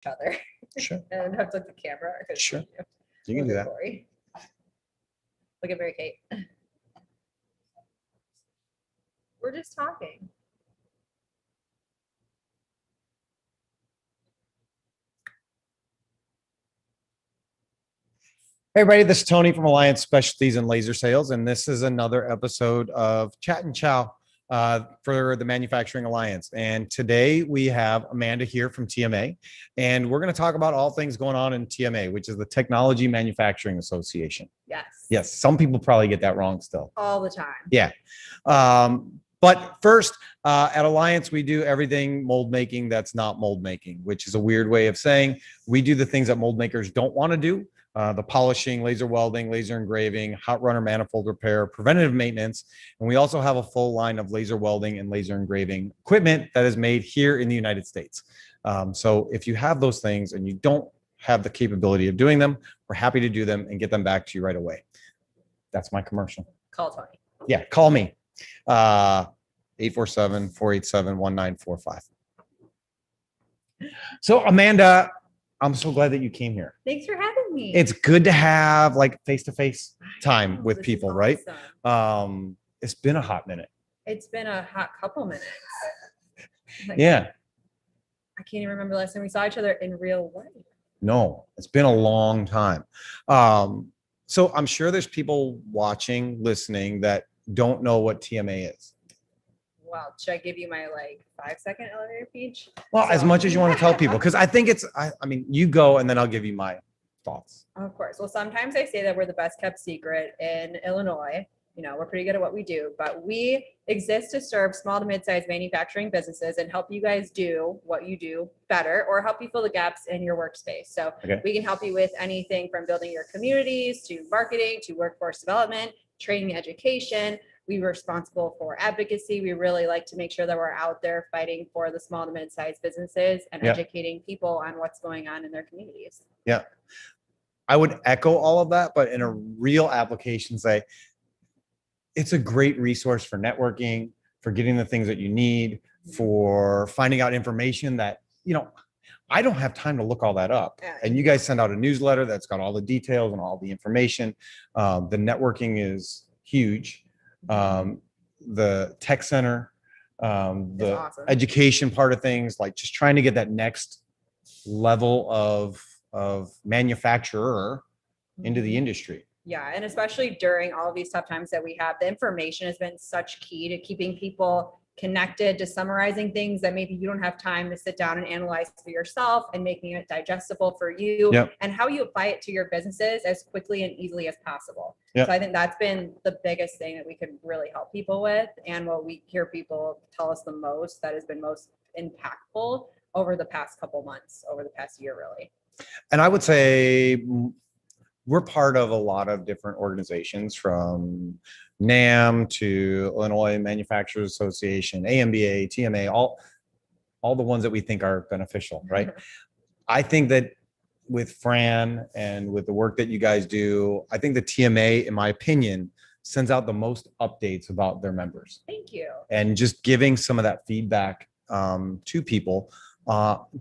each other. Sure. And hooked up the camera. Sure. You can do that. Look at Mary Kate. We're just talking. Hey everybody, this is Tony from Alliance Specialties and Laser Sales, and this is another episode of Chat and Chow for the Manufacturing Alliance. And today we have Amanda here from TMA, and we're going to talk about all things going on in TMA, which is the Technology Manufacturing Association. Yes. Yes, some people probably get that wrong still. All the time. Yeah. But first, at Alliance, we do everything mold making that's not mold making, which is a weird way of saying we do the things that mold makers don't want to do. The polishing, laser welding, laser engraving, hot runner manifold repair, preventative maintenance. And we also have a full line of laser welding and laser engraving equipment that is made here in the United States. So if you have those things and you don't have the capability of doing them, we're happy to do them and get them back to you right away. That's my commercial. Call Tony. Yeah, call me. 847-487-1945. So Amanda, I'm so glad that you came here. Thanks for having me. It's good to have like face-to-face time with people, right? It's been a hot minute. It's been a hot couple minutes. Yeah. I can't even remember the last time we saw each other in real life. No, it's been a long time. So I'm sure there's people watching, listening that don't know what TMA is. Wow. Should I give you my 5-second elevator speech? Well, as much as you want to tell people, because I think it's, I mean, you go and then I'll give you my thoughts. Of course. Well, sometimes I say that we're the best kept secret in Illinois. You know, we're pretty good at what we do, but we exist to serve small to mid-sized manufacturing businesses and help you guys do what you do better or help you fill the gaps in your workspace. So we can help you with anything from building your communities to marketing to workforce development, training, education. We're responsible for advocacy. We really like to make sure that we're out there fighting for the small to mid-sized businesses and educating people on what's going on in their communities. Yeah. I would echo all of that, but in a real application, say, it's a great resource for networking, for getting the things that you need, for finding out information that, you know, I don't have time to look all that up. And you guys send out a newsletter that's got all the details and all the information. The networking is huge. The tech center, the awesome education part of things, like just trying to get that next level of manufacturer into the industry. Yeah. And especially during all of these tough times that we have, the information has been such key to keeping people connected, to summarizing things that maybe you don't have time to sit down and analyze for yourself and making it digestible for you and how you apply it to your businesses as quickly and easily as possible. So I think that's been the biggest thing that we could really help people with. And what we hear people tell us the most that has been most impactful over the past couple months, over the past year, really. And I would say we're part of a lot of different organizations, from NAM to Illinois Manufacturers Association, AMBA, TMA, all the ones that we think are beneficial, right? I think that with Fran and with the work that you guys do, I think the TMA, in my opinion, sends out the most updates about their members. Thank you. And just giving some of that feedback to people.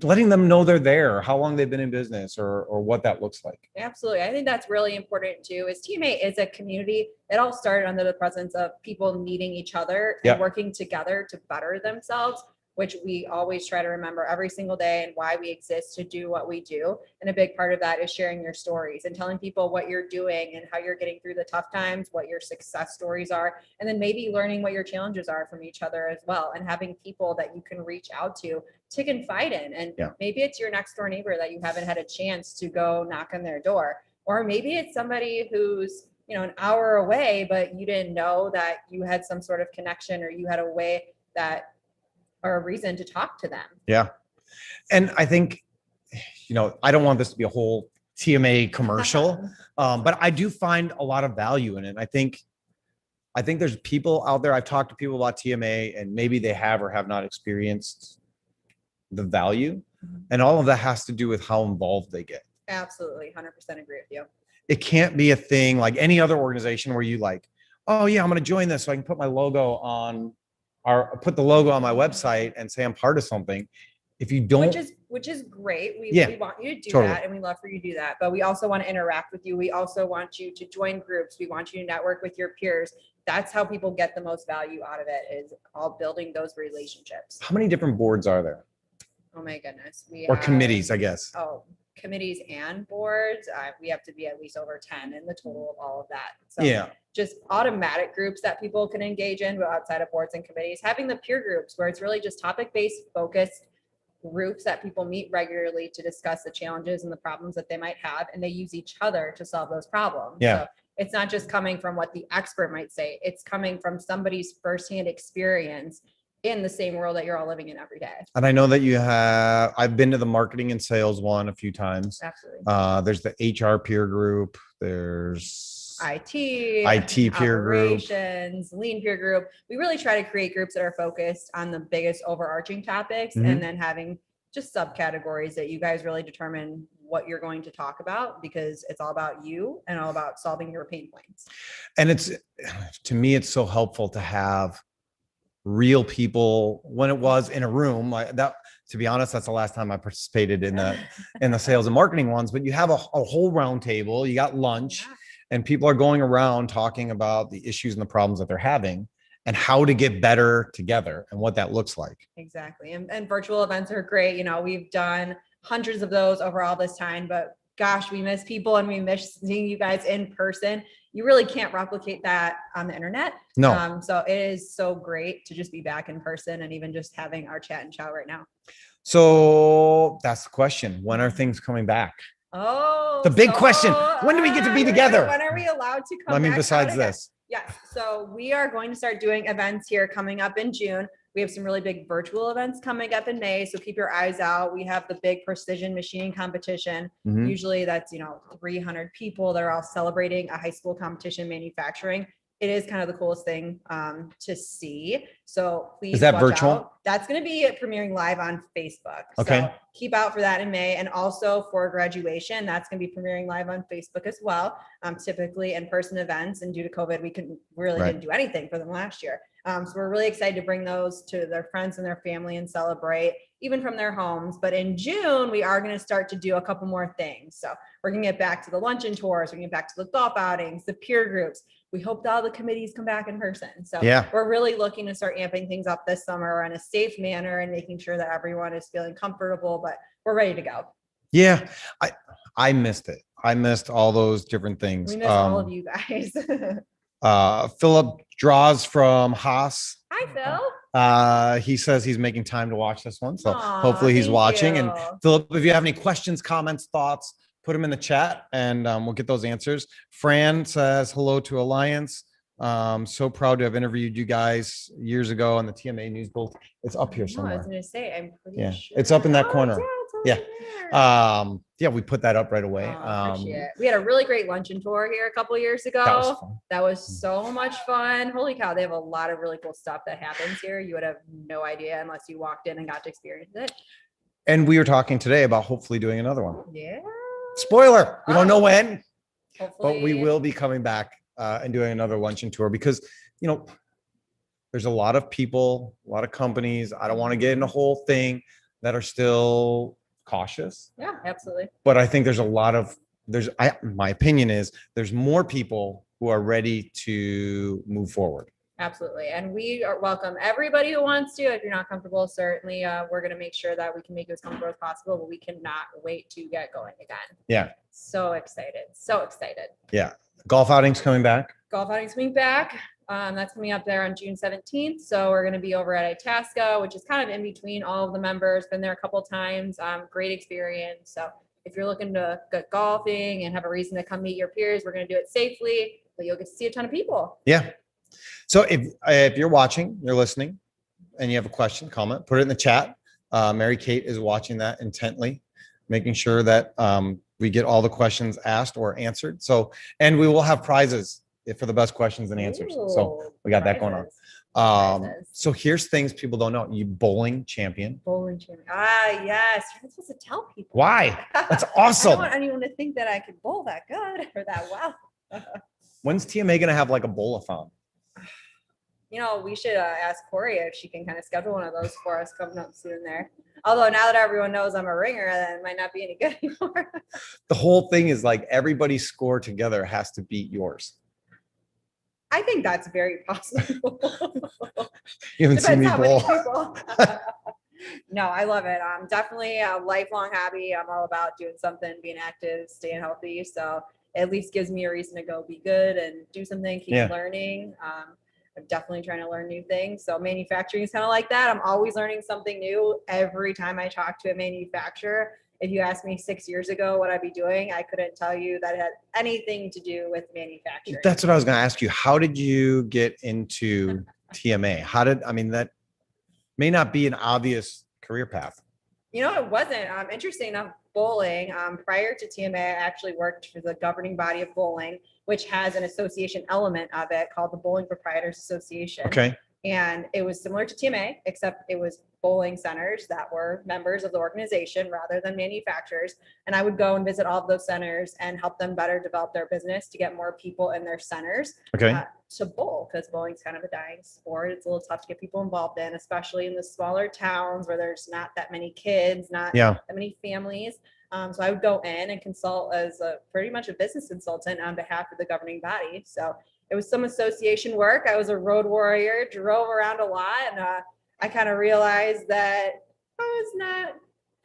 Letting them know they're there, how long they've been in business, or what that looks like. Absolutely. I think that's really important too, is TMA is a community. It all started under the presence of people needing each other and working together to better themselves, which we always try to remember every single day, and why we exist to do what we do. And a big part of that is sharing your stories and telling people what you're doing and how you're getting through the tough times, what your success stories are, and then maybe learning what your challenges are from each other as well, and having people that you can reach out to confide in. And maybe it's your next door neighbor that you haven't had a chance to go knock on their door, or maybe it's somebody who's, you know, an hour away, but you didn't know that you had some sort of connection, or you had a way that, or a reason to talk to them. Yeah. And I think, you know, I don't want this to be a whole TMA commercial, but I do find a lot of value in it. I think there's people out there, I've talked to people about TMA, and maybe they have or have not experienced the value, and all of that has to do with how involved they get. Absolutely. 100% agree with you. It can't be a thing like any other organization where you like, oh yeah, I'm going to join this so I can put my logo on, or put the logo on my website and say I'm part of something. If you don't, which is which is great. We want you to do totally. that, and we love for you to do that. But we also want to interact with you. We also want you to join groups. We want you to network with your peers. That's how people get the most value out of it, is all building those relationships. How many different boards are there? Oh my goodness. Or committees, I guess. Oh, committees and boards. We have to be at least over 10 in the total of all of that. So Yeah. just automatic groups that people can engage in, but outside of boards and committees, having the peer groups where it's really just topic-based focused groups that people meet regularly to discuss the challenges and the problems that they might have, and they use each other to solve those problems. Yeah. So it's not just coming from what the expert might say, it's coming from somebody's firsthand experience in the same world that you're all living in every day. And I know that I've been to the marketing and sales one a few times. Absolutely. There's the HR peer group. There's IT peer group, lean peer group. We really try to create groups that are focused on the biggest overarching topics, and then having just subcategories that you guys really determine what you're going to talk about, because it's all about you and all about solving your pain points. And to me, it's so helpful to have real people when it was in a room like that. To be honest, that's the last time I participated in the sales and marketing ones, but you have a whole round table, you got lunch, and people are going around talking about the issues and the problems that they're having and how to get better together and what that looks like. Exactly. And virtual events are great. You know, we've done hundreds of those over all this time, but gosh, we miss people and we miss seeing you guys in person. You really can't replicate that on the internet. No. So it is so great to just be back in person, and even just having our chat and chow right now. So that's the question. When are things coming back? Oh, the big question. When do we get to be together? When are we allowed to come back? Besides this. Yes. So we are going to start doing events here coming up in June. We have some really big virtual events coming up in May. So keep your eyes out. We have the big precision machining competition. Usually that's, 300 people. They're all celebrating a high school competition manufacturing. It is kind of the coolest thing to see. So please. Is that watch virtual? out. That's going to be premiering live on Facebook. Okay. So keep out for that in May. And also for graduation, that's going to be premiering live on Facebook as well. Typically in-person events, and due to COVID, we didn't do anything for them last year. So we're really excited to bring those to their friends and their family and celebrate, even from their homes. But in June, we are going to start to do a couple more things. So we're going to get back to the luncheon tours. We're going to get back to the golf outings, the peer groups. We hope that all the committees come back in person. So we're really looking to start amping things up this summer in a safe manner and making sure that everyone is feeling comfortable, but we're ready to go. Yeah. I missed it. I missed all those different things. We miss all of you guys. Philip Draws from Haas. Hi, Phil. He says he's making time to watch this one. So hopefully he's watching. And Philip, if you have any questions, comments, thoughts, put them in the chat and we'll get those answers. Fran says hello to Alliance. So proud to have interviewed you guys years ago on the TMA News Bowl. It's up here somewhere. I was going to say, I'm pretty sure. It's up in that corner. Yeah. We put that up right away. We had a really great luncheon tour here a couple of years ago. That was fun. That was so much fun. Holy cow. They have a lot of really cool stuff that happens here. You would have no idea unless you walked in and got to experience it. And we were talking today about hopefully doing another one. Yeah. Spoiler. We don't know when, hopefully. But we will be coming back and doing another luncheon tour because, there's a lot of people, a lot of companies. I don't want to get in the whole thing that are still cautious. Yeah, absolutely. But I think my opinion is there's more people who are ready to move forward. Absolutely. And we are welcome everybody who wants to. If you're not comfortable, certainly we're going to make sure that we can make you as comfortable as possible, but we cannot wait to get going again. Yeah. So excited. So excited. Yeah. Golf outings coming back. That's coming up there on June 17th. So we're going to be over at Itasca, which is kind of in between all of the members. Been there a couple times. Great experience. So if you're looking to get golfing and have a reason to come meet your peers, we're going to do it safely, but you'll get to see a ton of people. Yeah. So if you're watching, you're listening, and you have a question, comment, put it in the chat. Mary Kate is watching that intently, making sure that we get all the questions asked or answered. So, and we will have prizes for the best questions and answers. So we got that going on. So here's things people don't know. You bowling champion. Yes. You're not supposed to tell people. Why? That's awesome. I don't want anyone to think that I could bowl that good or that well. When's TMA going to have like a bowl-a-thon? We should ask Corey if she can kind of schedule one of those for us coming up soon there. Although now that everyone knows I'm a ringer, then it might not be any good anymore. The whole thing is like everybody's score together has to beat yours. I think that's very possible. You haven't seen me bowl. No, I love it. I'm definitely a lifelong hobby. I'm all about doing something, being active, staying healthy. So it at least gives me a reason to go be good and do something, keep learning. I'm definitely trying to learn new things. So manufacturing is kind of like that. I'm always learning something new every time I talk to a manufacturer. If you asked me 6 years ago what I'd be doing, I couldn't tell you that it had anything to do with manufacturing. That's what I was going to ask you. How did you get into TMA? That may not be an obvious career path. It wasn't. Interesting enough, bowling. Prior to TMA, I actually worked for the governing body of bowling, which has an association element of it called the Bowling Proprietors Association. Okay. And it was similar to TMA, except it was bowling centers that were members of the organization rather than manufacturers. And I would go and visit all of those centers and help them better develop their business to get more people in their centers to bowl, because bowling's kind of a dying sport. It's a little tough to get people involved in, especially in the smaller towns where there's not that many kids, not that many families. So I would go in and consult as pretty much a business consultant on behalf of the governing body. So it was some association work. I was a road warrior, drove around a lot, and I kind of realized that I was not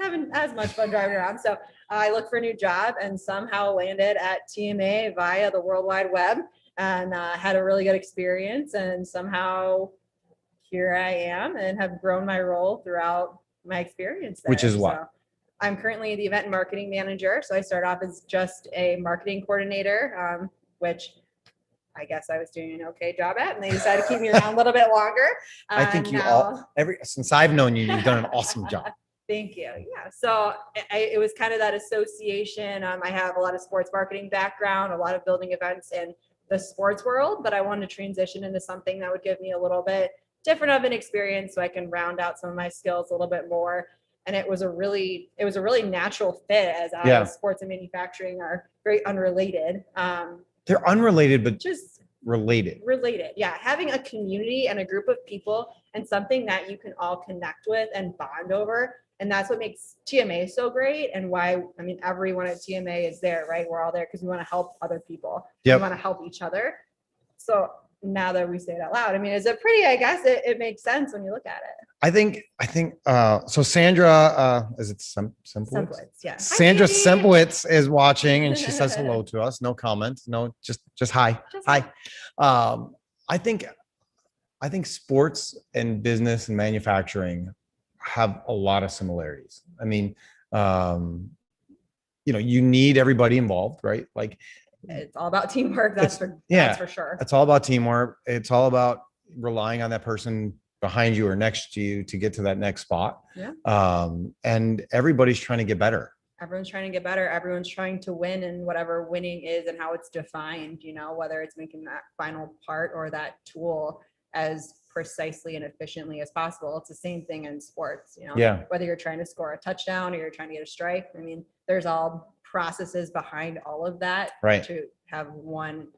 having as much fun driving around. So I looked for a new job and somehow landed at TMA via the World Wide Web, and had a really good experience. And somehow here I am and have grown my role throughout my experience there. Which is what? So I'm currently the event and marketing manager. So I started off as just a marketing coordinator, which I guess I was doing an okay job at, and they decided to keep me around a little bit longer. I think since I've known you, you've done an awesome job. Thank you. Yeah. So it was kind of that association. I have a lot of sports marketing background, a lot of building events in the sports world, but I wanted to transition into something that would give me a little bit different of an experience so I can round out some of my skills a little bit more. And it was a really natural fit, as sports and manufacturing are very unrelated. They're unrelated, but just related. Yeah. Having a community and a group of people and something that you can all connect with and bond over. And that's what makes TMA so great, and why, everyone at TMA is there, right? We're all there because we want to help other people. We want to help each other. So now that we say it out loud, is it pretty, I guess it makes sense when you look at it. I think, so Sandra, is it Semplitz? Yeah. Sandra Semplitz is watching and she says hello to us. No comments. No, just hi. Hi. I think sports and business and manufacturing have a lot of similarities. You need everybody involved, right? Like, it's all about teamwork. That's for sure. It's all about teamwork. It's all about relying on that person behind you or next to you to get to that next spot. Yeah. And everybody's trying to get better. Everyone's trying to get better. Everyone's trying to win, and whatever winning is and how it's defined, whether it's making that final part or that tool as precisely and efficiently as possible. It's the same thing in sports, whether you're trying to score a touchdown or you're trying to get a strike. There's all processes behind all of that to have one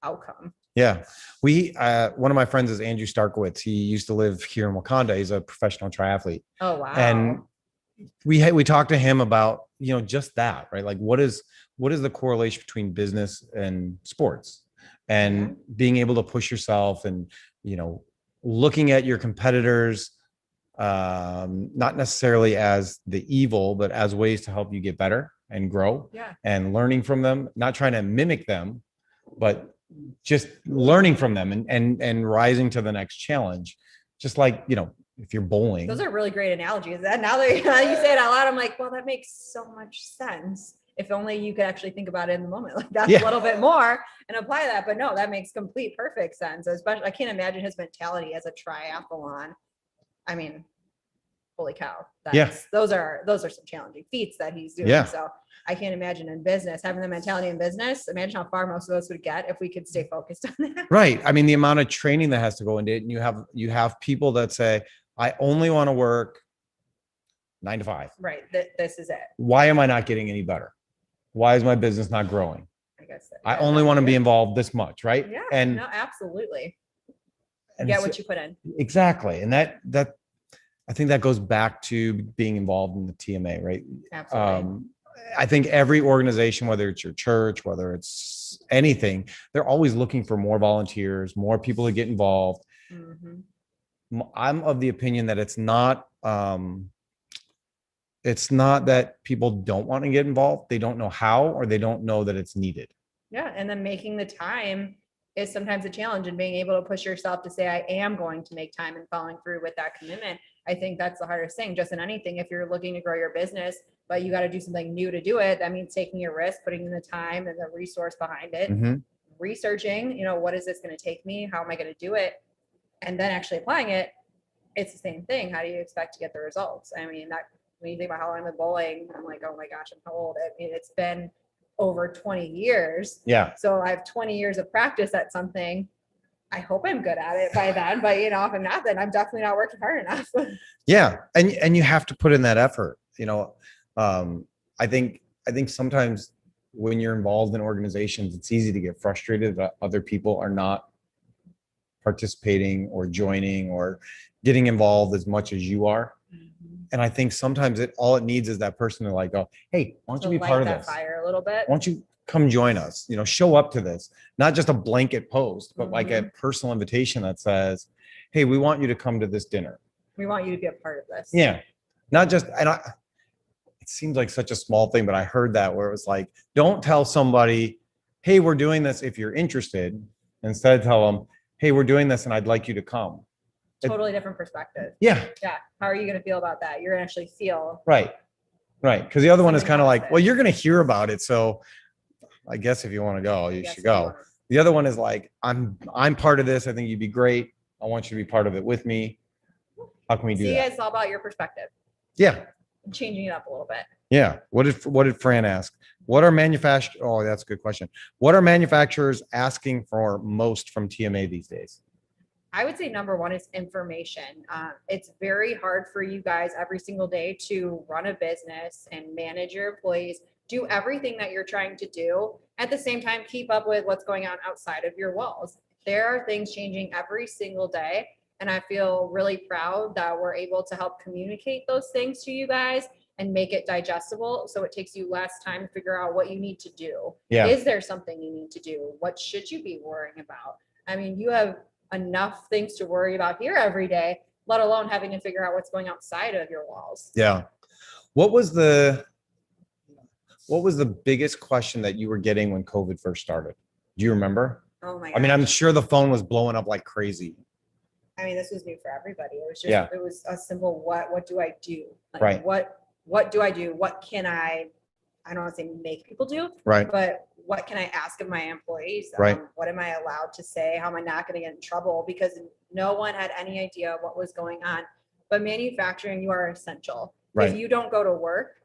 outcome. Yeah. One of my friends is Andrew Starkowitz. He used to live here in Wakanda. He's a professional triathlete. Oh, wow. And we talked to him about, just that, right? Like, what is the correlation between business and sports, and being able to push yourself and, looking at your competitors, not necessarily as the evil, but as ways to help you get better and grow, and learning from them, not trying to mimic them, but just learning from them and rising to the next challenge. Just like, if you're bowling. Those are really great analogies. That now that you say it out loud, I'm like, well, that makes so much sense. If only you could actually think about it in the moment like that a little bit more and apply that. But no, that makes perfect sense. Especially, I can't imagine his mentality as a triathlon. Holy cow. Those are some challenging feats that he's doing. Yeah. So I can't imagine in business, having the mentality in business, imagine how far most of us would get if we could stay focused on that. Right. The amount of training that has to go into it. And you have people that say, I only want to work 9 to 5. Right. This is it. Why am I not getting any better? Why is my business not growing? I guess I only want to be involved this much. Right. Yeah. And no, absolutely. And get what you put in. Exactly. And that I think that goes back to being involved in the TMA, right? Absolutely. I think every organization, whether it's your church, whether it's anything, they're always looking for more volunteers, more people to get involved. I'm of the opinion that it's not that people don't want to get involved. They don't know how, or they don't know that it's needed. Yeah. And then making the time is sometimes a challenge, and being able to push yourself to say, I am going to make time, and following through with that commitment. I think that's the hardest thing, just in anything. If you're looking to grow your business, but you got to do something new to do it, that means taking a risk, putting in the time and the resource behind it, researching, what is this going to take me? How am I going to do it? And then actually applying it. It's the same thing. How do you expect to get the results? I mean, that when you think about how I'm in bowling, I'm like, oh my gosh, I'm how old? I mean, it's been over 20 years. Yeah. So I have 20 years of practice at something. I hope I'm good at it by then, but if I'm not, then I'm definitely not working hard enough. Yeah. And you have to put in that effort. I think sometimes when you're involved in organizations, it's easy to get frustrated that other people are not participating or joining or getting involved as much as you are. And I think sometimes all it needs is that person to go, hey, why don't you be part of this? Fire a little bit. Why don't you come join us? Show up to this, not just a blanket post, but like a personal invitation that says, hey, we want you to come to this dinner. We want you to be a part of this. Yeah. Not just, it seems like such a small thing, but I heard that where it was like, don't tell somebody, hey, we're doing this if you're interested. Instead, tell them, hey, we're doing this and I'd like you to come. Totally different perspective. Yeah. Yeah. How are you going to feel about that? You're going to actually feel. Right. Because the other one is kind of like, well, you're going to hear about it. So I guess if you want to go, you should go. The other one is like, I'm part of this. I think you'd be great. I want you to be part of it with me. How can we do that? It's all about your perspective. Yeah. Changing it up a little bit. Yeah. What did Fran ask? What are manufacturers? Oh, that's a good question. What are manufacturers asking for most from TMA these days? I would say number one is information. It's very hard for you guys every single day to run a business and manage your employees, do everything that you're trying to do. At the same time, keep up with what's going on outside of your walls. There are things changing every single day. And I feel really proud that we're able to help communicate those things to you guys and make it digestible. So it takes you less time to figure out what you need to do. Yeah. Is there something you need to do? What should you be worrying about? I mean, you have enough things to worry about here every day, let alone having to figure out what's going outside of your walls. Yeah. What was the biggest question that you were getting when COVID first started? Do you remember? Oh my gosh. I mean, I'm sure the phone was blowing up like crazy. I mean, this was new for everybody. It was just, It was a simple, what do I do? Like, right. What do I do? What can I don't want to say make people do, right? But what can I ask of my employees? Right. What am I allowed to say? How am I not going to get in trouble? Because no one had any idea what was going on. But manufacturing, you are essential. Right. If you don't go to work,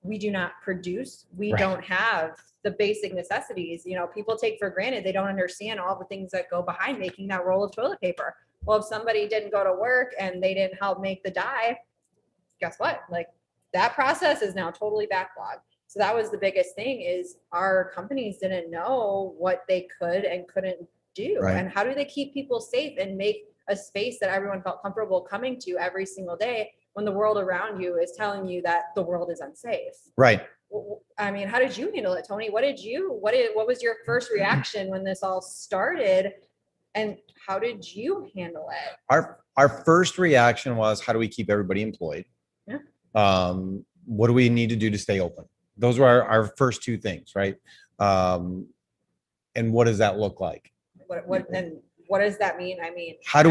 we do not produce. We don't have the basic necessities. People take for granted. They don't understand all the things that go behind making that roll of toilet paper. Well, if somebody didn't go to work and they didn't help make the dye, guess what? Like, that process is now totally backlogged. So that was the biggest thing, is our companies didn't know what they could and couldn't do. Right. And how do they keep people safe and make a space that everyone felt comfortable coming to every single day when the world around you is telling you that the world is unsafe? Right. I mean, how did you handle it, Tony? What was your first reaction when this all started? And how did you handle it? Our first reaction was, how do we keep everybody employed? Yeah. What do we need to do to stay open? Those were our first two things, right? And what does that look like? What does that mean? I mean, how do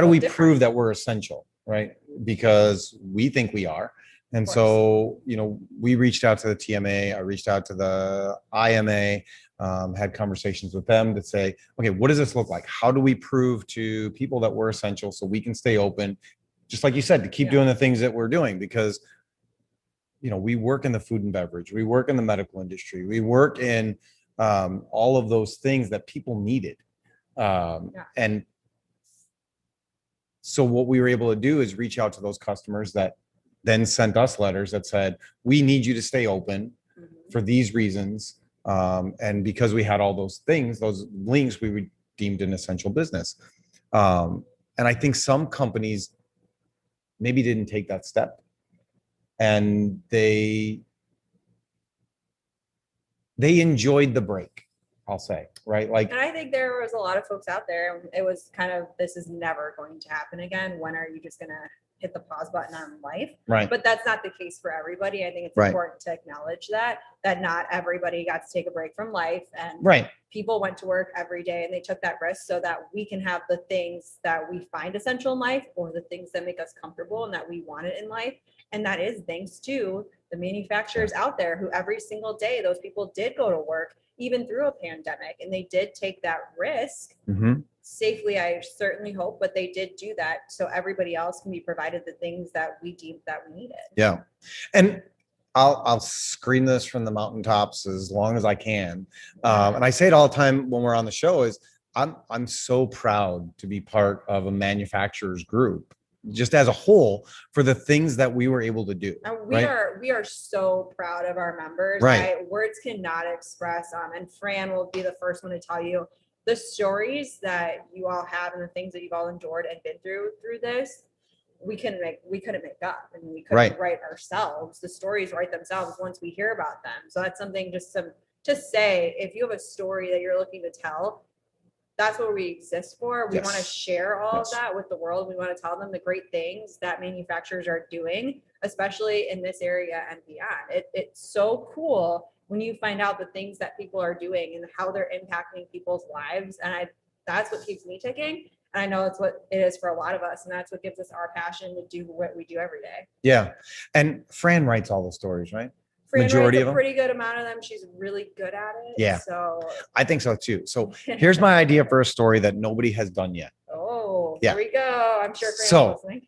we prove that we're essential, right? Because we think we are. And so, we reached out to the TMA, I reached out to the IMA, had conversations with them to say, okay, what does this look like? How do we prove to people that we're essential so we can stay open? Just like you said, to keep doing the things that we're doing, because, we work in the food and beverage, we work in the medical industry, we work in all of those things that people needed. And so what we were able to do is reach out to those customers that then sent us letters that said, we need you to stay open for these reasons. And because we had all those things, those links, we were deemed an essential business. And I think some companies maybe didn't take that step, and they enjoyed the break, I'll say, right? Like, and I think there was a lot of folks out there. It was kind of, this is never going to happen again. When are you just going to hit the pause button on life? right. But that's not the case for everybody. I think it's Right. important to acknowledge that not everybody got to take a break from life, and Right. people went to work every day and they took that risk so that we can have the things that we find essential in life, or the things that make us comfortable and that we wanted in life. And that is thanks to the manufacturers out there who every single day, those people did go to work, even through a pandemic, and they did take that risk safely, I certainly hope, but they did do that so everybody else can be provided the things that we deemed that we needed. Yeah. And I'll scream this from the mountaintops as long as I can. And I say it all the time when we're on the show, is I'm so proud to be part of a manufacturer's group, just as a whole, for the things that we were able to do. And we are so proud of our members. Right. Words cannot express, and Fran will be the first one to tell you the stories that you all have and the things that you've all endured and been through this. We couldn't make up, and we couldn't write ourselves. The stories write themselves once we hear about them. So that's something just to say, if you have a story that you're looking to tell, that's what we exist for. We want to share all of that with the world. We want to tell them the great things that manufacturers are doing, especially in this area and beyond. It's so cool when you find out the things that people are doing and how they're impacting people's lives. And that's what keeps me ticking. And I know it's what it is for a lot of us. And that's what gives us our passion to do what we do every day. Yeah. And Fran writes all the stories, right? Fran Majority writes of them. Pretty good amount of them. She's really good at it. Yeah. So I think so too. So here's my idea for a story that nobody has done yet. Oh, here we go. I'm sure Fran's listening.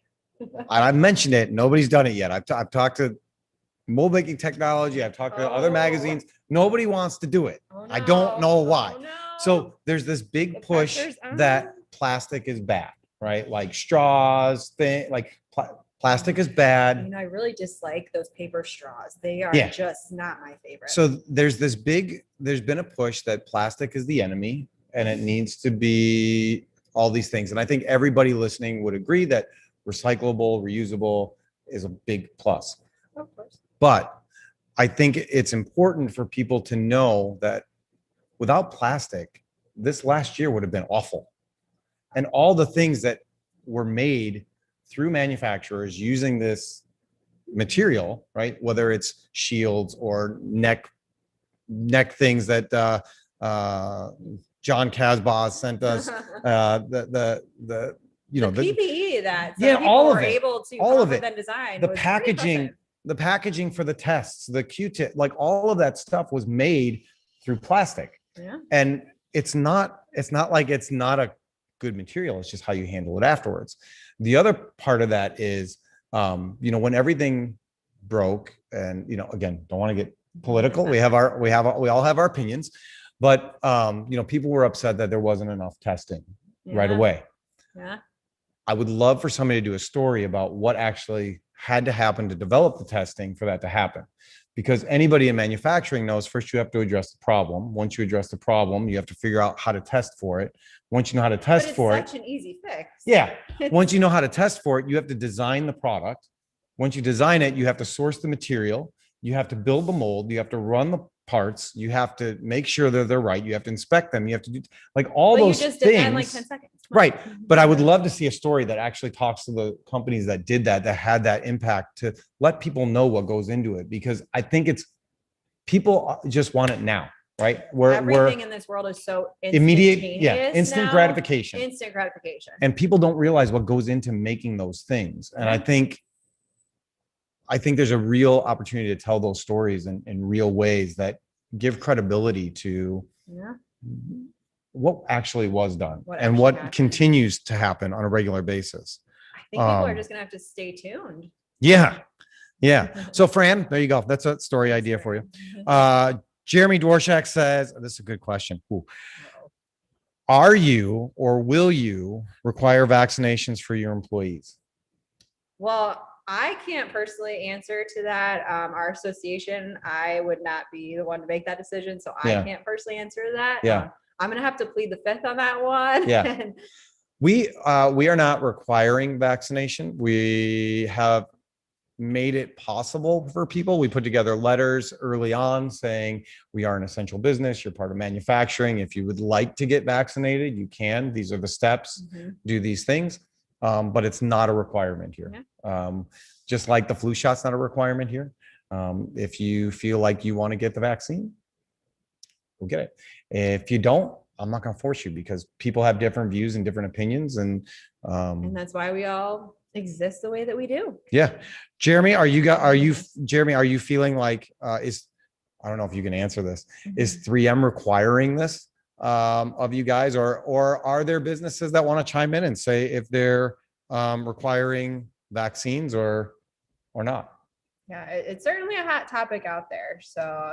I mentioned it. Nobody's done it yet. I've talked to Mold Making Technology. I've talked to other magazines. Nobody wants to do it. No. I don't know why. No. So there's this big push that plastic is bad, right? Like straws, plastic is bad. I really dislike those paper straws. They are just not my favorite. So there's been a push that plastic is the enemy and it needs to be all these things. And I think everybody listening would agree that recyclable, reusable is a big plus. Of course. But I think it's important for people to know that without plastic, this last year would have been awful. And all the things that were made through manufacturers using this material, right? Whether it's shields or neck things that John Casbah sent us, the PPE that all of it, able to all of it, then design, the packaging for the tests, the Q-tip, like all of that stuff was made through plastic. Yeah. And it's not like it's not a good material. It's just how you handle it afterwards. The other part of that is, when everything broke, and again, don't want to get political. We all have our opinions, but people were upset that there wasn't enough testing right away. Yeah. I would love for somebody to do a story about what actually had to happen to develop the testing for that to happen. Because anybody in manufacturing knows, first you have to address the problem. Once you address the problem, you have to figure out how to test for it. Once you know how to test for it, such an easy fix. Yeah. Once you know how to test for it, you have to design the product. Once you design it, you have to source the material. You have to build the mold. You have to run the parts. You have to make sure that they're right. You have to inspect them. You have to do all those things. Did that in like 10 seconds. Right. But I would love to see a story that actually talks to the companies that did that had that impact, to let people know what goes into it, because I think people just want it now, right? Everything in this world is so immediate, instant gratification. Instant gratification. And people don't realize what goes into making those things. And I think there's a real opportunity to tell those stories in real ways that give credibility to what actually was done and what continues to happen on a regular basis. I think people are just going to have to stay tuned. Yeah. So Fran, there you go. That's a story idea for you. Jeremy Dworshak says, this is a good question. Ooh. Are you or will you require vaccinations for your employees? Well, I can't personally answer to that. Our association, I would not be the one to make that decision. So I can't personally answer to that. Yeah. I'm going to have to plead the fifth on that one. Yeah. We are not requiring vaccination. We have made it possible for people. We put together letters early on saying we are an essential business. You're part of manufacturing. If you would like to get vaccinated, you can. These are the steps. Do these things. But it's not a requirement here. Just like the flu shot's not a requirement here. If you feel like you want to get the vaccine, we'll get it. If you don't, I'm not going to force you, because people have different views and different opinions. And that's why we all exist the way that we do. Yeah. Jeremy, Jeremy, are you feeling like, I don't know if you can answer this, is 3M requiring this of you guys, or are there businesses that want to chime in and say if they're requiring vaccines or not? Yeah, it's certainly a hot topic out there. So,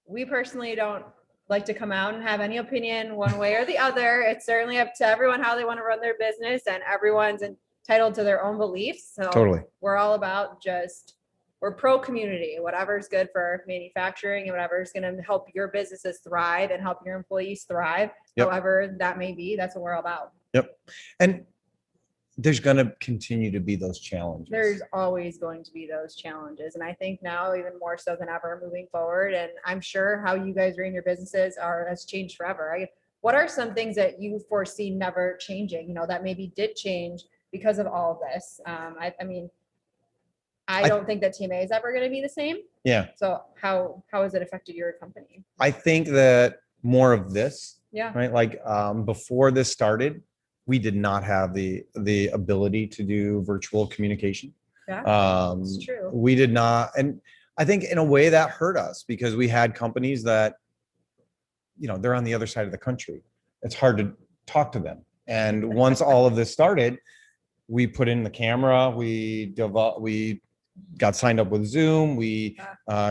we personally don't like to come out and have any opinion one way or the other. It's certainly up to everyone how they want to run their business, and everyone's entitled to their own beliefs. So totally, we're all about we're pro community, whatever's good for manufacturing and whatever's going to help your businesses thrive and help your employees thrive. However that may be, that's what we're all about. And there's going to continue to be those challenges. There's always going to be those challenges. And I think now even more so than ever moving forward. And I'm sure how you guys run your businesses has changed forever. What are some things that you foresee never changing, that maybe did change because of all of this? I don't think that TMA is ever going to be the same. Yeah. So how has it affected your company? I think that more of this, Yeah. Right. Like before this started, we did not have the ability to do virtual communication. Yeah, it's true. We did not. And I think in a way that hurt us, because we had companies that, they're on the other side of the country. It's hard to talk to them. And once all of this started, we put in the camera, we got signed up with Zoom. We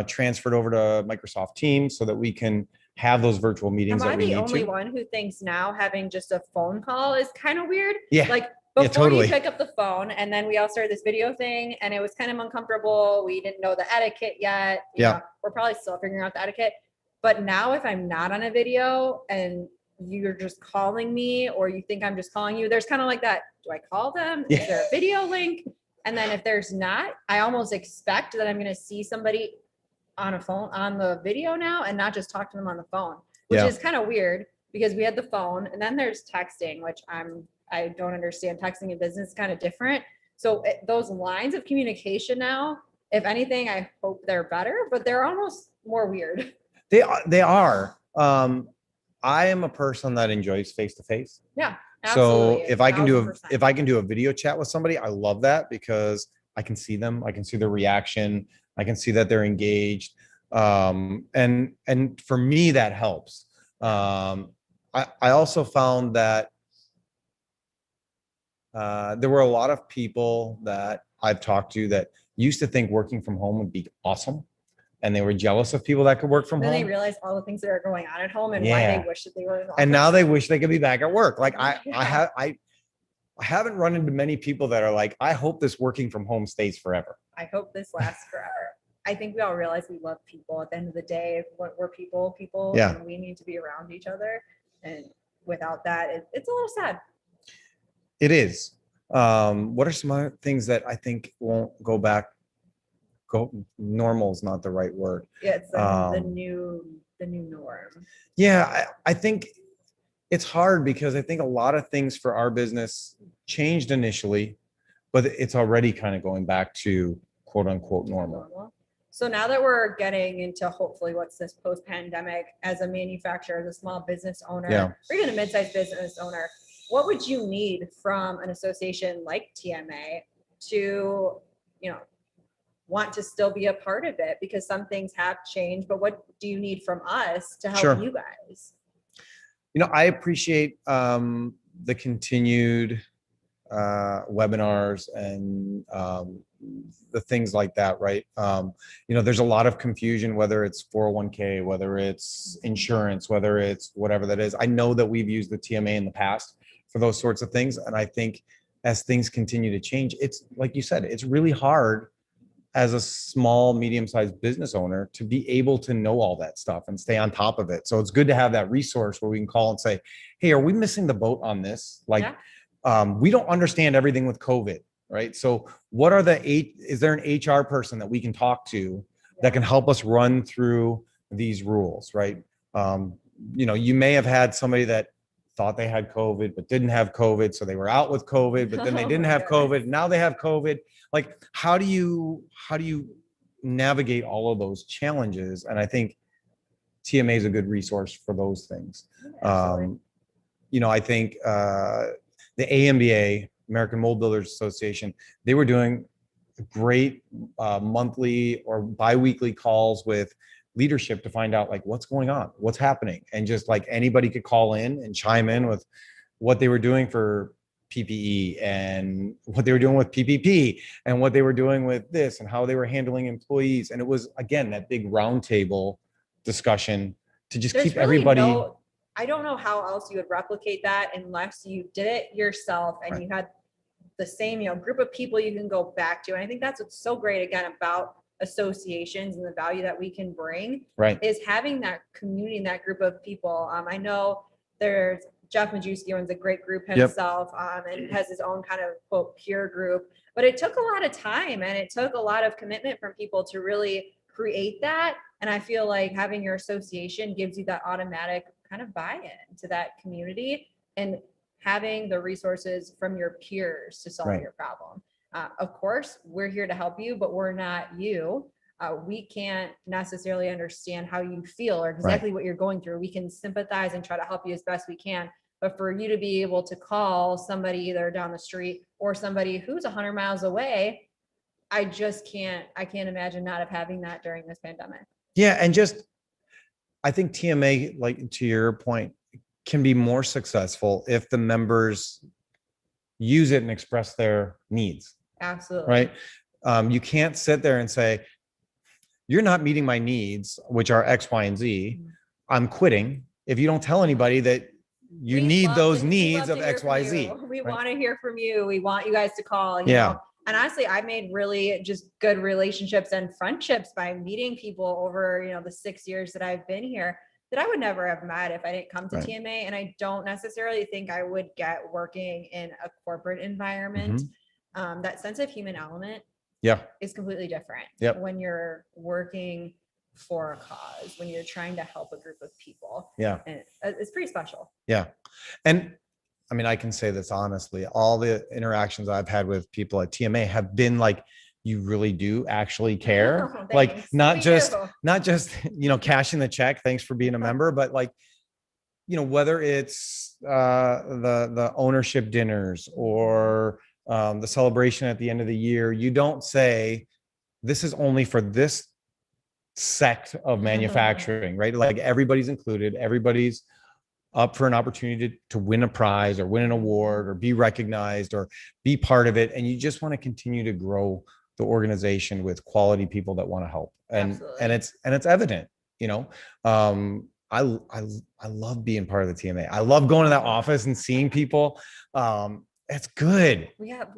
transferred over to Microsoft Teams so that we can have those virtual meetings. Am I the only one who thinks now having just a phone call is kind of weird? Yeah. Like before totally. You pick up the phone, and then we all started this video thing, and it was kind of uncomfortable. We didn't know the etiquette yet. We're probably still figuring out the etiquette. But now if I'm not on a video and you're just calling me, or you think I'm just calling you, there's kind of like that. Do I call them? Is there a video link? And then if there's not, I almost expect that I'm going to see somebody on the video now, and not just talk to them on the phone, which is kind of weird, because we had the phone, and then there's texting, which I don't understand. Texting in business is kind of different. So those lines of communication now, if anything, I hope they're better, but they're almost more weird. They are. I am a person that enjoys face-to-face. Yeah. Absolutely. So if I can do a video chat with somebody, I love that, because I can see them, I can see their reaction, I can see that they're engaged. And for me, that helps. I also found that there were a lot of people that I've talked to that used to think working from home would be awesome, and they were jealous of people that could work from home. Then they realize all the things that are going on at home, and why they wish that they were in the office. And now they wish they could be back at work. Like I haven't run into many people that are like, I hope this working from home stays forever. I hope this lasts forever. I think we all realize we love people. At the end of the day, we're people, and we need to be around each other. And without that, it's a little sad. It is. What are some other things that I think won't go back? Normal is not the right word. Yeah, it's the new norm. Yeah, I think it's hard, because I think a lot of things for our business changed initially, but it's already kind of going back to quote unquote normal. So now that we're getting into hopefully what's this post-pandemic, as a manufacturer, as a small business owner, or even a mid-sized business owner, what would you need from an association like TMA to, want to still be a part of it? Because some things have changed, but what do you need from us to help you guys? I appreciate the continued webinars and the things like that, right? There's a lot of confusion, whether it's 401k, whether it's insurance, whether it's whatever that is. I know that we've used the TMA in the past for those sorts of things. And I think as things continue to change, it's like you said, it's really hard as a small, medium-sized business owner to be able to know all that stuff and stay on top of it. So it's good to have that resource where we can call and say, hey, are we missing the boat on this? Like, we don't understand everything with COVID, right? So what are is there an HR person that we can talk to that can help us run through these rules, right? You may have had somebody that thought they had COVID, but didn't have COVID. So they were out with COVID, but then they didn't have COVID. Now they have COVID. Like, how do you navigate all of those challenges? And I think TMA is a good resource for those things. I think the AMBA, American Mold Builders Association, they were doing great monthly or biweekly calls with leadership to find out like what's going on, what's happening. And just like anybody could call in and chime in with what they were doing for PPE and what they were doing with PPP and what they were doing with this and how they were handling employees. And it was, again, that big roundtable discussion to just keep everybody. I don't know how else you would replicate that unless you did it yourself and you had the same, group of people you can go back to. And I think that's what's so great, again, about associations and the value that we can bring, is having that community and that group of people. I know there's Jeff Majewski runs a great group himself, and has his own kind of quote peer group, but it took a lot of time and it took a lot of commitment from people to really create that. And I feel like having your association gives you that automatic kind of buy-in to that community and having the resources from your peers to solve your problem. Of course, we're here to help you, but we're not you. We can't necessarily understand how you feel or exactly what you're going through. We can sympathize and try to help you as best we can. But for you to be able to call somebody either down the street or somebody who's 100 miles away, I can't imagine not having that during this pandemic. Yeah. And I think TMA, like to your point, can be more successful if the members use it and express their needs. Absolutely. Right. You can't sit there and say, you're not meeting my needs, which are X, Y, and Z. I'm quitting. If you don't tell anybody that you need those needs of X, Y, Z. We want to hear from you. We want you guys to call, you know. And honestly, I made really just good relationships and friendships by meeting people over, the 6 years that I've been here that I would never have met if I didn't come to TMA. And I don't necessarily think I would get working in a corporate environment. That sense of human element is completely different when you're working for a cause, when you're trying to help a group of people. And it's pretty special. And I mean, I can say this honestly, all the interactions I've had with people at TMA have been like, you really do actually care. Like not just, cashing the check. Thanks for being a member, but like, whether it's the ownership dinners or the celebration at the end of the year, you don't say, this is only for this sect of manufacturing, right? Like everybody's included, everybody's up for an opportunity to win a prize or win an award or be recognized or be part of it. And you just want to continue to grow the organization with quality people that want to help. And it's evident, I love being part of the TMA. I love going to that office and seeing people. It's good. We have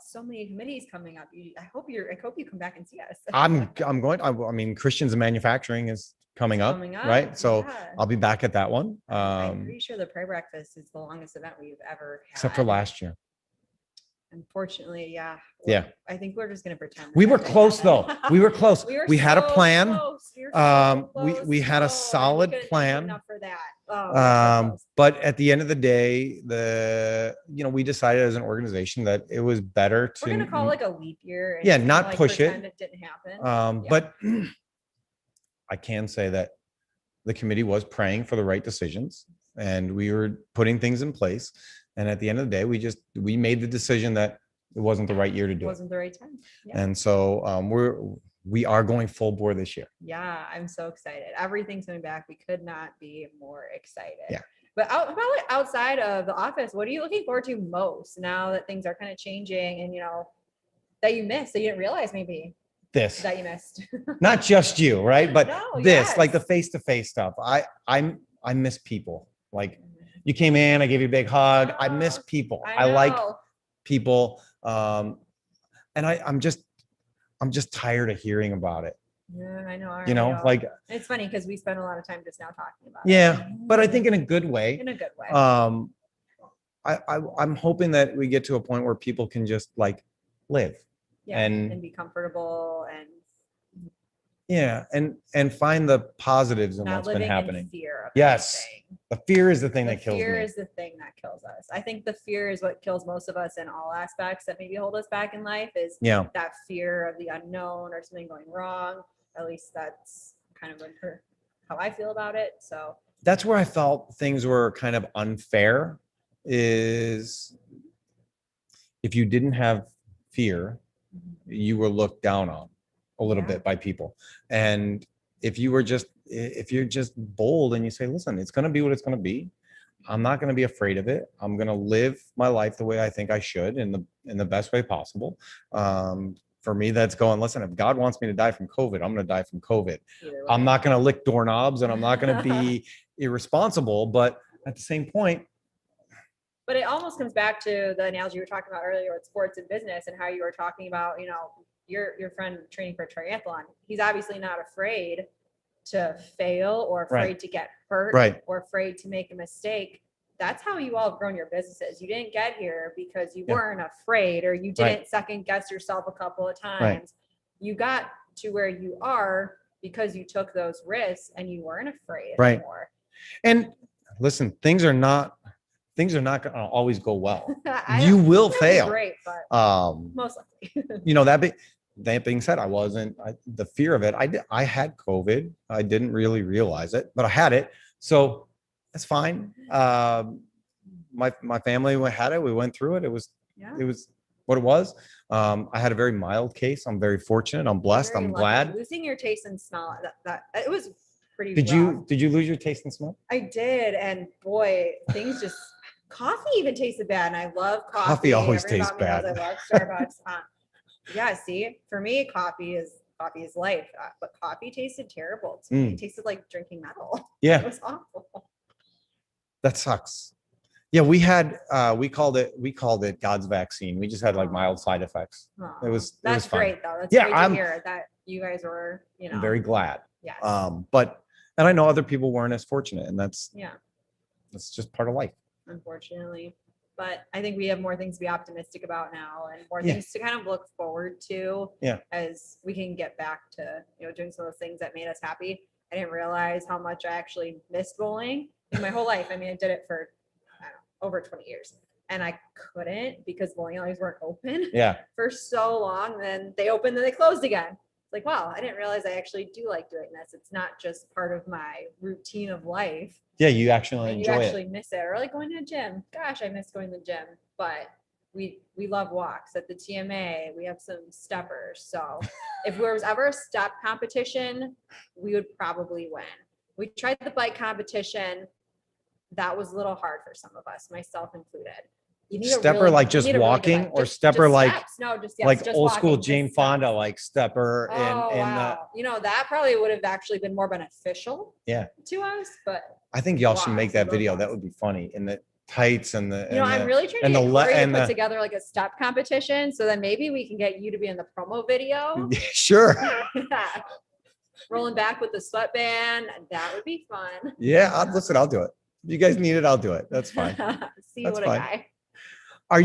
so many committees coming up. I hope you come back and see us. I'm going. I mean, Christians in Manufacturing is coming up, right? So I'll be back at that one. I'm pretty sure the prayer breakfast is the longest event we've ever had. Except for last year. Unfortunately, I think we're just going to pretend. We were close though. We were close. We had a plan. We had a solid plan. Enough for that. But at the end of the day, we decided as an organization that it was better to. We're going to call like a leap year. And not push it. It didn't happen. But I can say that the committee was praying for the right decisions, and we were putting things in place. And at the end of the day, we made the decision that it wasn't the right year to do it. It wasn't the right time. And so we are going full bore this year. Yeah, I'm so excited. Everything's coming back. We could not be more excited. Yeah. But outside of the office, what are you looking forward to most now that things are kind of changing and, that you missed, that you didn't realize maybe that you missed? Not just you, right? But like the face-to-face stuff. I miss people. Like, you came in, I gave you a big hug. I miss people. I like people. And I'm just I'm just tired of hearing about it. Yeah, I know. You know, like, it's funny because we spend a lot of time just now talking about yeah, it. but I think in a good way. In a good way. I'm hoping that we get to a point where people can just like live. Yeah, and be comfortable and and find the positives in not what's been living happening. in fear of Yes. anything. The fear is the thing that kills me. Fear is the thing that kills us. I think the fear is what kills most of us in all aspects that maybe hold us back in life, is that fear of the unknown or something going wrong. At least that's kind of how I feel about it. So that's where I felt things were kind of unfair, is if you didn't have fear, you were looked down on a little bit by people. And if you're just bold and you say, listen, it's going to be what it's going to be. I'm not going to be afraid of it. I'm going to live my life the way I think I should, in the best way possible. For me, that's going, listen, if God wants me to die from COVID, I'm going to die from COVID. I'm not going to lick doorknobs and I'm not going to be irresponsible. But at the same point, but it almost comes back to the analogy you were talking about earlier with sports and business, and how you were talking about, your friend training for triathlon. He's obviously not afraid to fail or afraid to get hurt or afraid to make a mistake. That's how you all have grown your businesses. You didn't get here because you weren't afraid, or you didn't second guess yourself a couple of times. You got to where you are because you took those risks and you weren't afraid anymore. And listen, things are not going to always go well. You will fail. Great, but most likely. That being said, the fear of it. I had COVID. I didn't really realize it, but I had it. So that's fine. My family had it. We went through it. It was what it was. I had a very mild case. I'm very fortunate. I'm blessed. I'm glad. Losing your taste and smell, that it was pretty Did you lose your taste and smell? I did. And boy, things just, coffee even tasted bad. And I love coffee. Coffee always tastes bad. I love Starbucks. Yeah, see, for me, coffee is life. But coffee tasted terrible to me. It tasted like drinking metal. Yeah. It was awful. That sucks. Yeah, we called it God's vaccine. We just had like mild side effects. That's great though. That's great to hear that you guys were, I'm very glad. Yes. And I know other people weren't as fortunate, and that's just part of life. Unfortunately. But I think we have more things to be optimistic about now, and more things to kind of look forward to as we can get back to, doing some of those things that made us happy. I didn't realize how much I actually missed bowling in my whole life. I mean, I did it for, over 20 years, and I couldn't because bowling alleys weren't open for so long. Then they opened, then they closed again. It's like, wow, I didn't realize I actually do like doing this. It's not just part of my routine of life. Yeah, you actually enjoy it. You actually miss it. Or like going to the gym. Gosh, I miss going to the gym. But we love walks at the TMA. We have some steppers. So if there was ever a step competition, we would probably win. We tried the bike competition. That was a little hard for some of us, myself included. Stepper like just walking, or stepper like like just old school walking, Jane Fonda, like stepper that probably would have actually been more beneficial to us. But I think y'all should make that video. That would be funny, in the tights and the I'm really trying to get Corey to put together like a step competition, so then maybe we can get you to be in the promo video. Sure. Rolling back with the sweatband, that would be fun. Yeah, listen, I'll do it. If you guys need it, I'll do it. That's fine. That's fine. A guy. Are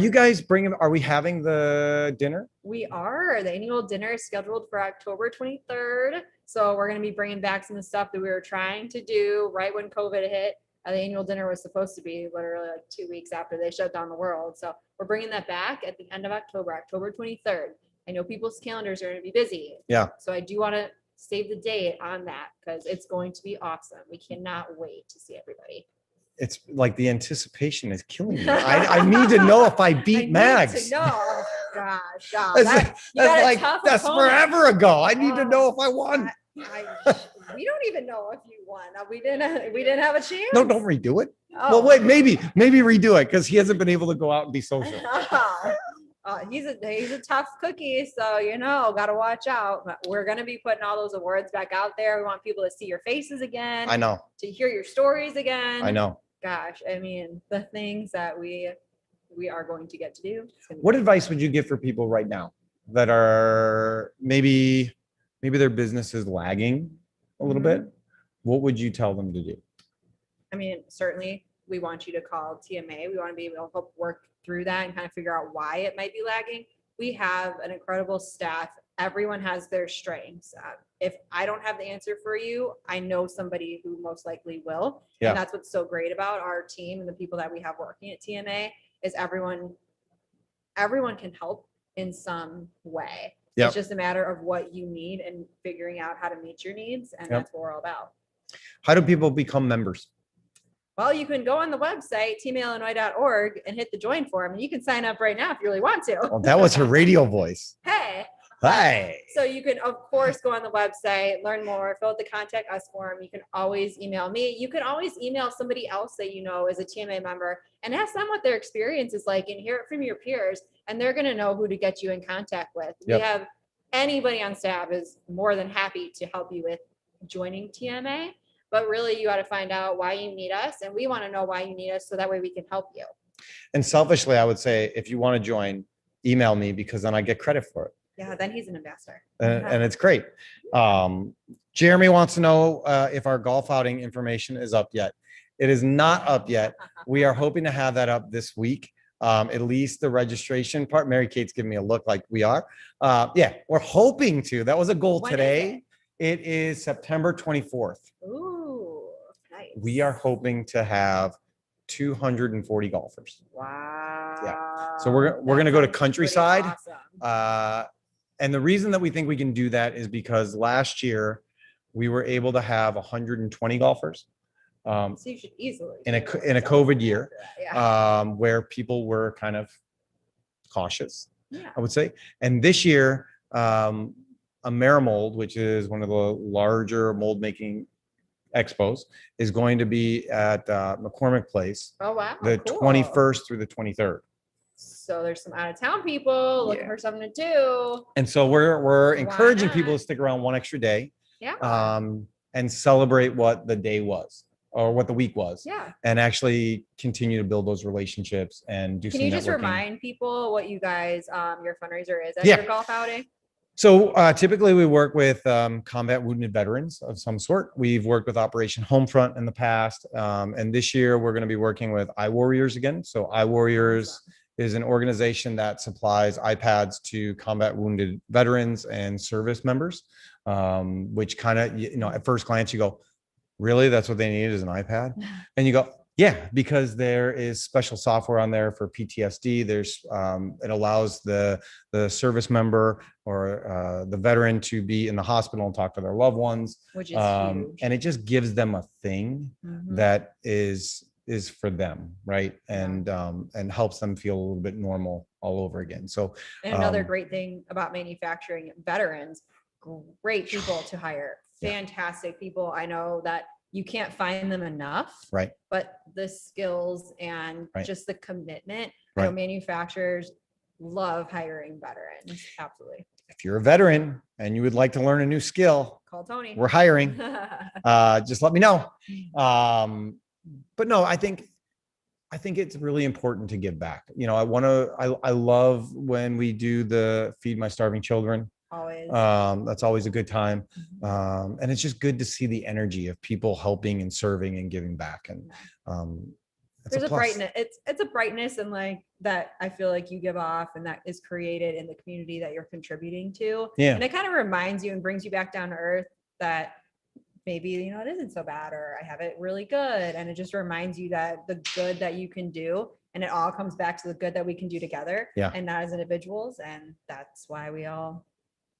we having the dinner? We are. The annual dinner is scheduled for October 23rd. So we're going to be bringing back some of the stuff that we were trying to do right when COVID hit. The annual dinner was supposed to be literally like 2 weeks after they shut down the world. So we're bringing that back at the end of October 23rd. I know people's calendars are going to be busy. Yeah. So I do want to save the date on that because it's going to be awesome. We cannot wait to see everybody. It's like the anticipation is killing me. I need to know if I beat Mags. No, gosh, that's forever ago. I need to know if I won. We don't even know if you won. We didn't have a chance. No, don't redo it. Oh. Well, wait, maybe redo it because he hasn't been able to go out and be social. He's a tough cookie, so got to watch out. But we're gonna be putting all those awards back out there. We want people to see your faces again. I know. To hear your stories again. I know. Gosh, I mean, the things that we are going to get to do. What advice would you give for people right now? that are maybe their business is lagging a little bit, what would you tell them to do? I mean, certainly we want you to call TMA. We want to be able to help work through that and kind of figure out why it might be lagging. We have an incredible staff. Everyone has their strengths. If I don't have the answer for you, I know somebody who most likely will. Yeah. And that's what's so great about our team and the people that we have working at TMA is everyone can help in some way. Yep. It's just a matter of what you need and figuring out how to meet your needs. And that's what we're all about. How do people become members? Well, you can go on the website, tmaillinois.org, and hit the join form, and you can sign up right now if you really want to. Well, that was her radio voice. Hey. Hi. So you can, of course, go on the website, learn more, fill out the contact us form. You can always email me. You can always email somebody else that you know is a TMA member and ask them what their experience is like and hear it from your peers, and they're going to know who to get you in contact with. Yep. We have anybody on staff is more than happy to help you with joining TMA. But really, you got to find out why you need us, and we want to know why you need us so that way we can help you. And selfishly, I would say if you want to join, email me because then I get credit for it. Yeah, then he's an ambassador. And it's great. Jeremy wants to know if our golf outing information is up yet. It is not up yet. We are hoping to have that up this week. At least the registration part. Mary Kate's giving me a look like we are. Yeah, we're hoping to. That was a goal today. It is September 24th. Ooh, nice. We are hoping to have 240 golfers. Wow. Yeah. So we're going to go to Countryside. Awesome. And the reason that we think we can do that is because last year we were able to have 120 golfers. So you should easily in a COVID year, where people were kind of cautious, I would say. And this year, Amerimold, which is one of the larger mold making expos, is going to be at McCormick Place. Oh wow! The 21st through the 23rd. So there's some out of town people looking for something to do. And so we're encouraging people to stick around one extra day. Yeah. And celebrate what the day was or what the week was. Yeah. And actually continue to build those relationships and do some networking. Can you just remind people what you guys your fundraiser is at your golf outing? So typically we work with combat wounded veterans of some sort. We've worked with Operation Homefront in the past. And this year we're going to be working with iWarriors again. So iWarriors is an organization that supplies iPads to combat wounded veterans and service members, which kind of, at first glance you go, really? That's what they need is an iPad? And you go, yeah, because there is special software on there for PTSD. There's it allows the service member or the veteran to be in the hospital and talk to their loved ones, which is huge. And it just gives them a thing that is for them, right? And helps them feel a little bit normal all over again. So and another great thing about manufacturing veterans, great people to hire, fantastic people. I know that you can't find them enough, right? But the skills and just the commitment, I know manufacturers love hiring veterans. Absolutely. If you're a veteran and you would like to learn a new skill, call Tony. We're hiring. Just let me know. But no, I think it's really important to give back. I love when we do the Feed My Starving Children. Always. That's always a good time. And it's just good to see the energy of people helping and serving and giving back. And there's a brightness. It's a brightness and like that I feel like you give off and that is created in the community that you're contributing to. Yeah. And it kind of reminds you and brings you back down to earth that maybe, it isn't so bad or I have it really good. And it just reminds you that the good that you can do, and it all comes back to the good that we can do together and not as individuals. And that's why we all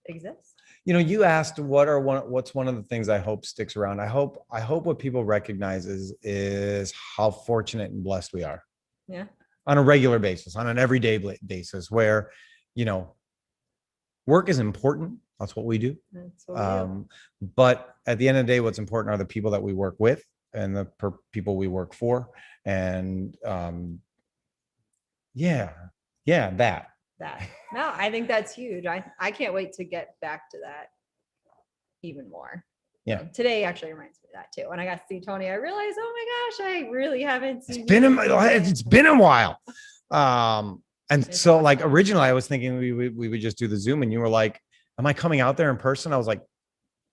exist. You asked what's one of the things I hope sticks around. I hope what people recognize is how fortunate and blessed we are. Yeah. On a regular basis, on an everyday basis, where work is important. That's what we do. That's what we do. But at the end of the day, what's important are the people that we work with and the people we work for. And that. No, I think that's huge. I can't wait to get back to that even more. Yeah. Today actually reminds me of that too. When I got to see Tony, I realized, oh my gosh, I really haven't seen it's been a while. And And It's so like awesome. originally I was thinking we would just do the Zoom, and you were like, am I coming out there in person? I was like,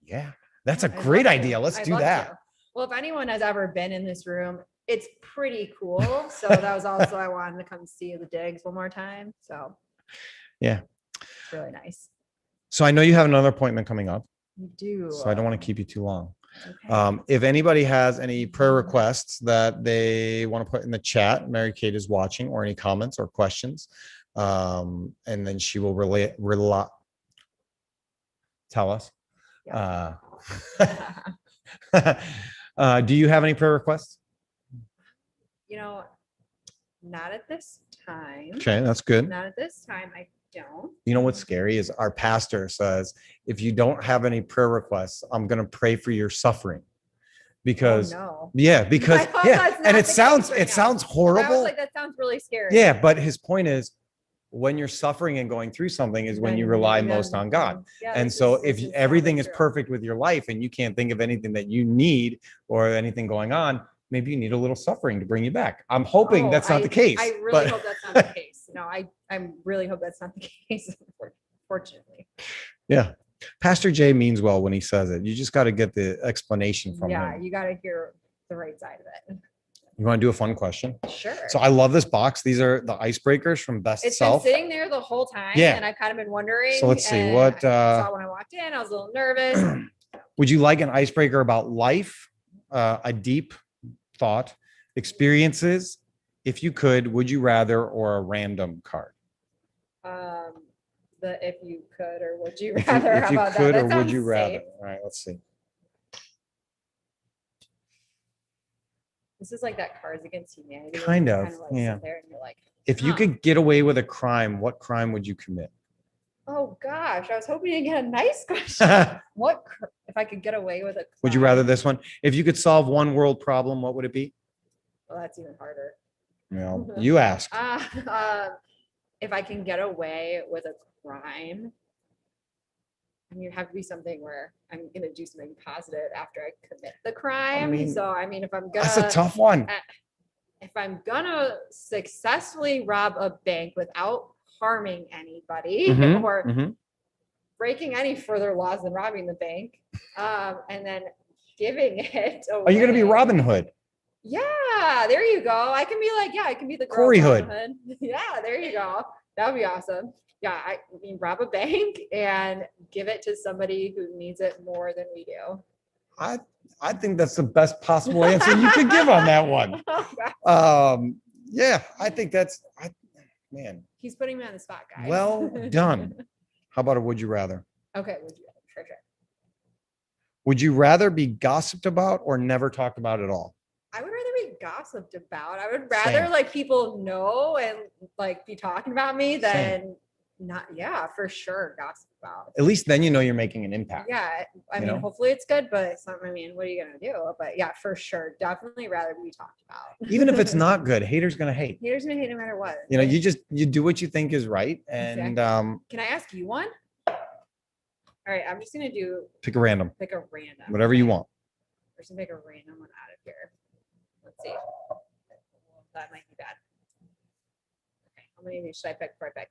yeah, that's a I'd great love to. idea. Let's I'd do love that. to. Well, if anyone has ever been in this room, it's pretty cool. So that was also, I wanted to come see the digs one more time. So yeah, it's really nice. So I know you have another appointment coming up. You do. So I don't want to keep you too long. Okay. If anybody has any prayer requests that they want to put in the chat, Mary Kate is watching, or any comments or questions, and then she will tell us. Yeah. Do you have any prayer requests? Not at this time. Okay, that's good. Not at this time. I don't. You know what's scary is our pastor says, if you don't have any prayer requests, I'm going to pray for your suffering. Because no. Because and it sounds horrible. I was like, that sounds really scary. Yeah, but his point is, when you're suffering and going through something is when you rely most on God. And so if everything is perfect with your life and you can't think of anything that you need or anything going on, maybe you need a little suffering to bring you back. I'm hoping that's not the case. I really hope that's not the case. No, I really hope that's not the case, fortunately. Yeah. Pastor Jay means well when he says it. You just got to get the explanation from him. Yeah, you got to hear the right side of it. You want to do a fun question? Sure. So I love this box. These are the icebreakers from Best Self. It's been sitting there the whole time. Yeah. And I've kind of been wondering. So let's see what. I saw when I walked in, I was a little nervous. Would you like an icebreaker about life, a deep thought, experiences? If you could, would you rather, or a random card? The if you could or would you rather? If you could or That would you rather? safe. All right, let's see. This is like that Cards Against Humanity. Kind of, like yeah. sit there and you're like, if you could get away with a crime, what crime would you commit? Oh gosh, I was hoping to get a nice question. If I could get away with a crime? Would you rather this one? If you could solve one world problem, what would it be? Well, that's even harder. Well, you ask. If I can get away with a crime, and you have to be something where I'm going to do something positive after I commit the crime. If I'm gonna, that's a tough one. If I'm gonna successfully rob a bank without harming anybody or breaking any further laws than robbing the bank, and then giving it away. Are you gonna be Robin Hood? Yeah, there you go. I can be like, I can be the girl Corey Hood. Yeah, there you go. That would be awesome. Yeah, I mean, rob a bank and give it to somebody who needs it more than we do. I think that's the best possible answer you could give on that one. Yeah, I think man. He's putting me on the spot, guys. Well done. How about a would you rather? Okay, would you rather? Sure. Would you rather be gossiped about or never talked about at all? I would rather be gossiped about. I would rather like people know and like be talking about me than not. Yeah, for sure. Gossip about. At least then you know you're making an impact. Yeah. I mean, hopefully it's good, but it's not, I mean, what are you going to do? But yeah, for sure. Definitely rather be talked about. Even if it's not good, haters going to hate. Haters going to hate no matter what. You do what you think is right. And exactly. Can I ask you one? All right. I'm just going to pick a random. Whatever you want. We're just going to pick a random one out of here. Let's see. That might be bad. Okay, how many of these should I pick before I pick?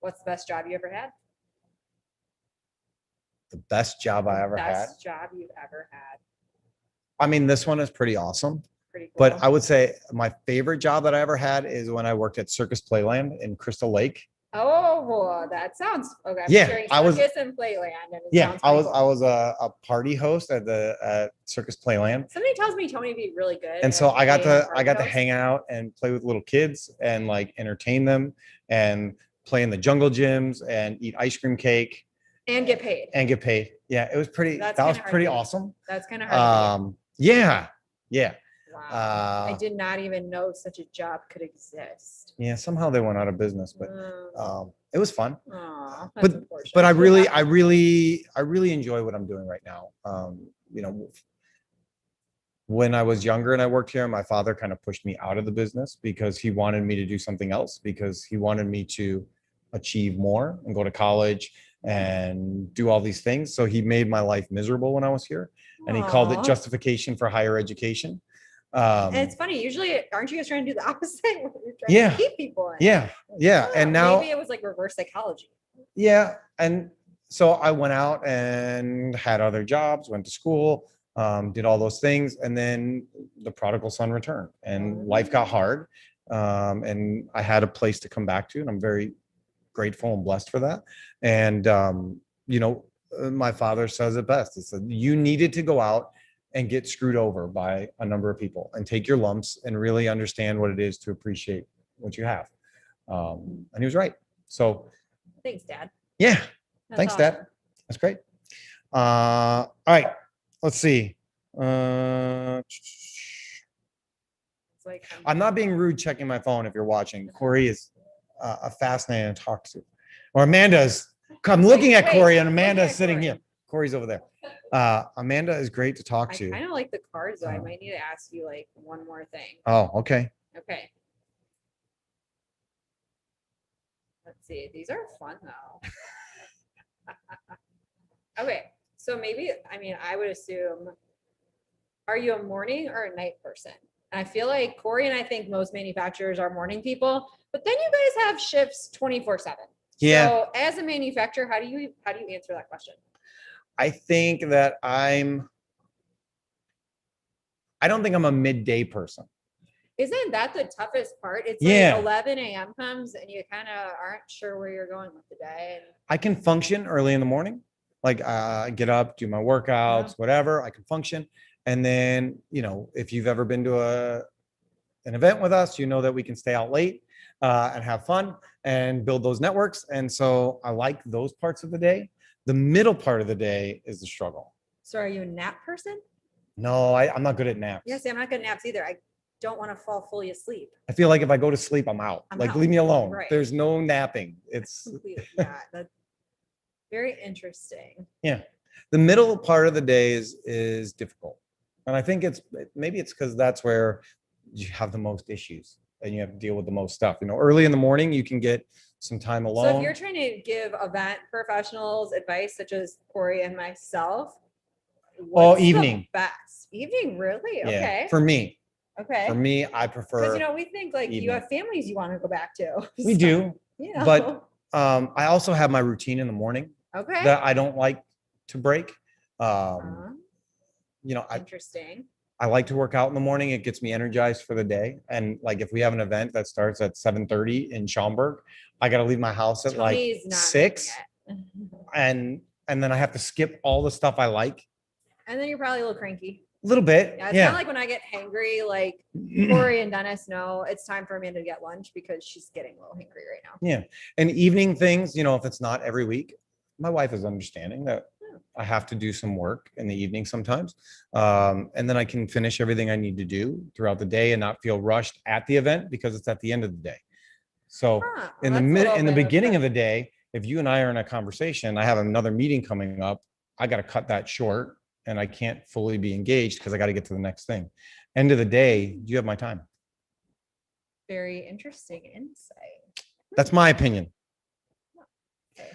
What's the best job you ever had? The best job I ever had? Best job you've ever had. I mean, this one is pretty awesome. Pretty cool. But I would say my favorite job that I ever had is when I worked at Circus Playland in Crystal Lake. Oh, well, that sounds okay. I was in Playland. I was a party host at Circus Playland. Somebody tells me Tony would be really good. And so I got to hang out and play with little kids and like entertain them and play in the jungle gyms and eat ice cream cake and get paid. Yeah, it was pretty. That was pretty awesome. That's kind of hard. Yeah. Wow. I did not even know such a job could exist. Yeah, somehow they went out of business, but it was fun. But I really enjoy what I'm doing right now. When I was younger and I worked here, my father kind of pushed me out of the business because he wanted me to do something else, because he wanted me to achieve more and go to college and do all these things. So he made my life miserable when I was here, and he called it Aw. justification for higher education. And it's funny. Usually, aren't you guys trying to do the opposite? Where you're trying Yeah. to keep people in. Yeah. Yeah. And now, maybe it was like reverse psychology. yeah. And so I went out and had other jobs, went to school, did all those things. And then the prodigal son returned and life got hard. And I had a place to come back to. And I'm very grateful and blessed for that. And, you know, my father says it best. He said, you needed to go out and get screwed over by a number of people and take your lumps and really understand what it is to appreciate what you have. And he was right. So thanks, Dad. yeah. That's Thanks, awesome. Dad. That's great. All right. Let's see. I'm not being rude checking my phone if you're watching. Corey is a fascinating to talk to. Or Amanda's. I'm looking at Corey and Amanda's sitting here. Corey's over there. Amanda is great to talk to. I kind of like the cards, though. I might need to ask you like one more thing. Oh, okay. Okay. Let's see. These are fun, though. Okay. So maybe, I mean, I would assume, are you a morning or a night person? And I feel like Corey and I think most manufacturers are morning people, but then you guys have shifts 24/7. Yeah. So as a manufacturer, how do you answer that question? I think that I don't think I'm a midday person. Isn't that the toughest part? It's Yeah. like 11 a.m. comes and you kind of aren't sure where you're going with the day. I can function early in the morning, like get up, do my workouts, whatever. I can function. And then, you know, if you've ever been to an event with us, you know that we can stay out late and have fun and build those networks. And so I like those parts of the day. The middle part of the day is the struggle. So are you a nap person? No, I'm not good at naps. Yes, I'm not good at naps either. I don't want to fall fully asleep. I feel like if I go to sleep, I'm out. Leave me alone. Right. There's no napping. It's yeah, that's very interesting. Yeah. The middle part of the day is difficult. And I think maybe it's because that's where you have the most issues and you have to deal with the most stuff. You know, early in the morning, you can get some time alone. So if you're trying to give event professionals advice, such as Corey and myself, what's evening. The best evening, really? Yeah, okay. For me. Okay. For me, I prefer. Because, you know, we think like evening. You have families you want to go back to. We do. You know. But I also have my routine in the morning. Okay. That I don't like to break. You know, interesting. I like to work out in the morning. It gets me energized for the day. And like if we have an event that starts at 7:30 in Schaumburg, I got to leave my house at like 6. And then I have to skip all the stuff I like. And then you're probably a little cranky. A little bit. Yeah. It's kind of like when I get hangry, like Corey and Dennis know it's time for Amanda to get lunch because she's getting a little hangry right now. Yeah. And evening things, you know, if it's not every week, my wife is understanding that I have to do some work in the evening sometimes. And then I can finish everything I need to do throughout the day and not feel rushed at the event because it's at the end of the day. So in the beginning of the day, if you and I are in a conversation, I have another meeting coming up, I got to cut that short and I can't fully be engaged because I got to get to the next thing. End of the day, you have my time. Very interesting insight. That's my opinion. Okay.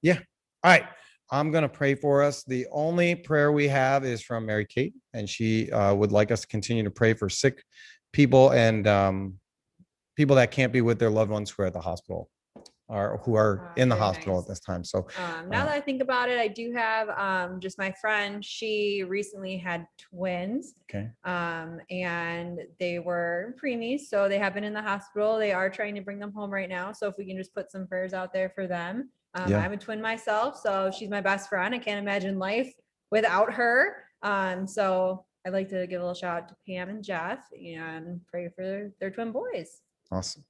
Yeah. All right. I'm going to pray for us. The only prayer we have is from Mary Kate, and she would like us to continue to pray for sick people and people that can't be with their loved ones who are at the hospital or who are in the hospital at this time. So now that I think about it, I do have just my friend. She recently had twins. Okay. And they were preemies, so they have been in the hospital. They are trying to bring them home right now. So if we can just put some prayers out there for them. I'm a twin myself, so she's my best friend. I can't imagine life without her. So I'd like to give a little shout out to Pam and Jeff and pray for their twin boys. Awesome.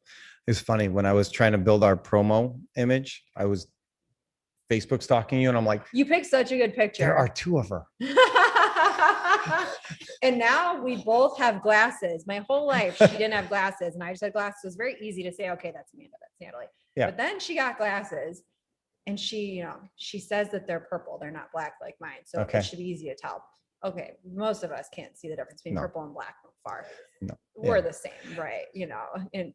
It's funny when I was trying to build our promo image, I was Facebook stalking you and I'm like, you picked such a good picture. There are 2 of her. And now we both have glasses. My whole life, she didn't have glasses and I just had glasses. It was very easy to say, okay, that's Amanda, that's Natalie. Yeah. But then she got glasses and she says that they're purple. They're not black like mine. So it should be easy to tell. Okay. Most of us can't see the difference between purple and black from far. No. We're the same, right? And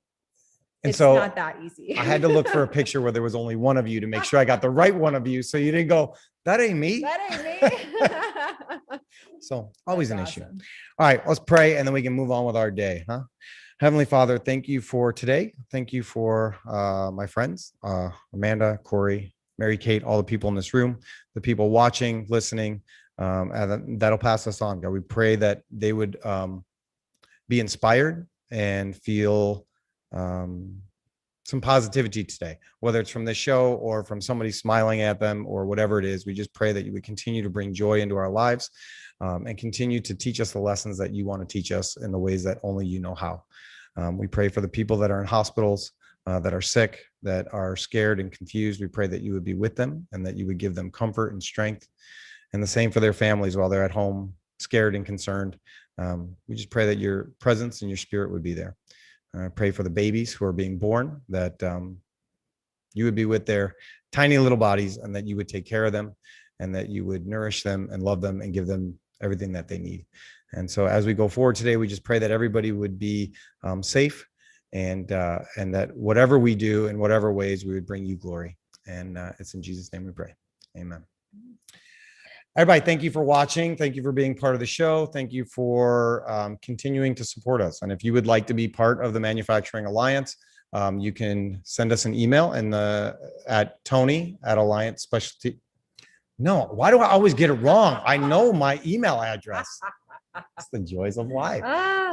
And it's so not that easy. I had to look for a picture where there was only one of you to make sure I got the right one of you. So you didn't go, that ain't me. That ain't me. So always That's an issue. awesome. All right, let's pray and then we can move on with our day, huh? Heavenly Father, thank you for today. Thank you for my friends, Amanda, Corey, Mary Kate, all the people in this room, the people watching, listening, and that'll pass us on. God, we pray that they would be inspired and feel some positivity today, whether it's from this show or from somebody smiling at them or whatever it is. We just pray that you would continue to bring joy into our lives and continue to teach us the lessons that you want to teach us in the ways that only you know how. We pray for the people that are in hospitals, that are sick, that are scared and confused. We pray that you would be with them and that you would give them comfort and strength, and the same for their families while they're at home, scared and concerned. We just pray that your presence and your spirit would be there. I pray for the babies who are being born, that you would be with their tiny little bodies and that you would take care of them and that you would nourish them and love them and give them everything that they need. And so as we go forward today, we just pray that everybody would be safe and that whatever we do in whatever ways, we would bring you glory. And it's in Jesus' name we pray. Amen. Everybody, thank you for watching. Thank you for being part of the show. Thank you for continuing to support us. And if you would like to be part of the Manufacturing Alliance, you can send us an email at Tony@Alliance Specialty. No, why do I always get it wrong? I know my email address. It's the joys of life.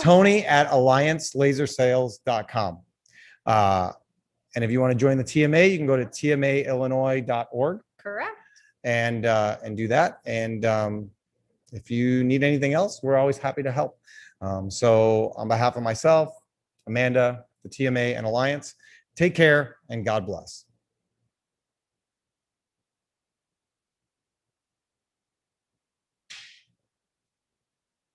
Tony@AllianceLaserSales.com. And if you want to join the TMA, you can go to tmaillinois.org. Correct. And do that. And if you need anything else, we're always happy to help. So on behalf of myself, Amanda, the TMA and Alliance, take care and God bless.